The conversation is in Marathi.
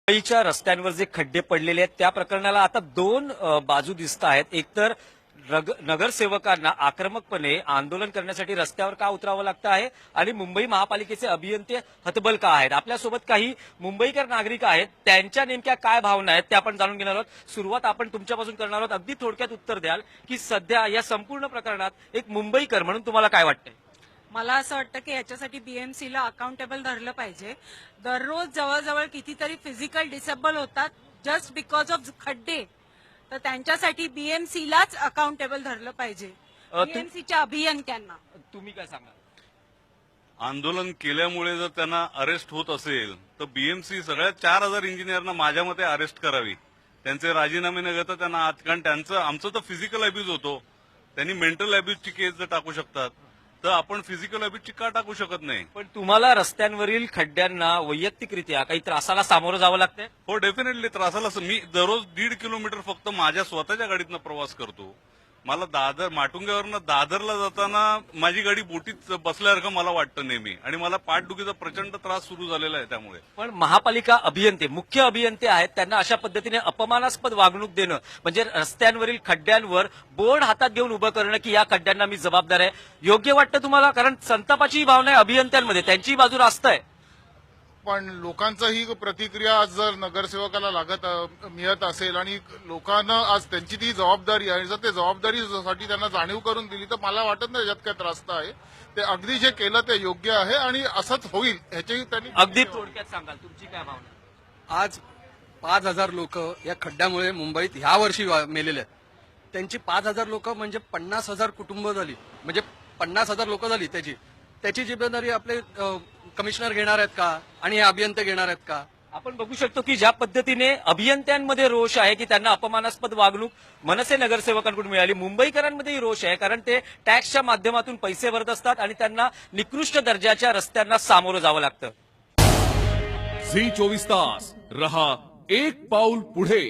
मुंबईच्या रस्त्यांवर जे खड्डे पडलेले आहेत त्या प्रकरणाला आता दोन बाजू दिसत आहेत. एकतर नगरसेवकांना आक्रमकपणे आंदोलन करण्यासाठी रस्त्यावर का उतरावं लागतं आहे आणि मुंबई महापालिकेचे अभियंते हतबल का आहेत. आपल्यासोबत काही मुंबईकर नागरिक आहेत, त्यांच्या नेमक्या काय भावना आहेत त्या आपण जाणून घेणार आहोत. सुरुवात आपण तुमच्यापासून करणार आहोत. अगदी थोडक्यात उत्तर द्याल की सध्या या संपूर्ण प्रकरणात एक मुंबईकर म्हणून तुम्हाला काय वाटतंय? मला असं वाटतं की याच्यासाठी बीएमसीला अकाउंटेबल धरलं पाहिजे. दररोज जवळजवळ कितीतरी फिजिकल डिसेबल होतात जस्ट बिकॉज ऑफ खड्डे. तर त्यांच्यासाठी बीएमसीलाच अकाउंटेबल धरलं पाहिजे, बीएमसीच्या अभियंत्यांना. तुम्ही काय सांगाल? आंदोलन केल्यामुळे जर त्यांना अरेस्ट होत असेल तर बीएमसी सगळ्या 4000 इंजिनियरना माझ्या मते अरेस्ट करावी. त्यांचे राजीनामे न घेता त्यांना कारण आमचं तर फिजिकल अब्यूज होतो, त्यांनी मेंटल अब्यूजची केस जर टाकू शकतात तर आपण फिजिकल अब्यूजची का टाकू शकत नाही? पण तुम्हाला रस्त्यांवरील खड्ड्यांना वैयक्तिकरित्या काही त्रासाला सामोरं जावं लागतंय? हो, डेफिनेटली त्रासाला. मी दररोज 1.5 किलोमीटर फक्त माझ्या स्वतःच्या गाडीतनं प्रवास करतो. मला माटुंग्यावरनं दादरला जाताना माझी गाडी बोटीत बसल्यासारखं मला वाटतं नेहमी, आणि मला पाठदुखीचा प्रचंड त्रास सुरू झालेला आहे. त्यामुळे पण महापालिका अभियंते, मुख्य अभियंते आहेत, त्यांना अशा पद्धतीने अपमानास्पद वागणूक देणं म्हणजे रस्त्यांवरील खड्ड्यांवर बोर्ड हातात घेऊन उभं करणं की या खड्ड्यांना मी जबाबदार आहे, योग्य वाटतं तुम्हाला? कारण संतापाची भावना आहे अभियंत्यांमध्ये, त्यांची बाजू रास्त आहे. पण लोकांचाही प्रतिक्रिया आज जर नगरसेवकाला मिळत असेल आणि लोकांना आज त्यांची ती जबाबदारी आहे, जर ते जबाबदारीसाठी त्यांना जाणीव करून दिली तर मला वाटत नाही याच्यात काय त्रास आहे. ते अगदी जे केलं ते योग्य आहे आणि असंच होईल ह्याची त्यांनी. अगदी थोडक्यात सांगाल तुमची काय भावना? आज 5000 लोक या खड्ड्यामुळे मुंबईत ह्या वर्षी मेलेले आहेत. त्यांची 5000 लोक म्हणजे 50,000 कुटुंब झाली, म्हणजे 50,000 लोक झाली. त्याची जिम्मेदारी आपले कमिशनर घेणार आहेत का आणि हे अभियंते घेणार आहेत का? आपण बघू शकतो की ज्या पद्धतीने अभियंत्यांमध्ये रोष आहे की त्यांना अपमानास्पद वागणूक मनसे नगरसेवकांकडून मिळाली, मुंबईकरांमध्येही रोष आहे कारण ते टॅक्सच्या माध्यमातून पैसे भरत असतात आणि त्यांना निकृष्ट दर्जाच्या रस्त्यांना सामोरं जावं लागतं. झी 24 तास रहा एक पाऊल पुढे.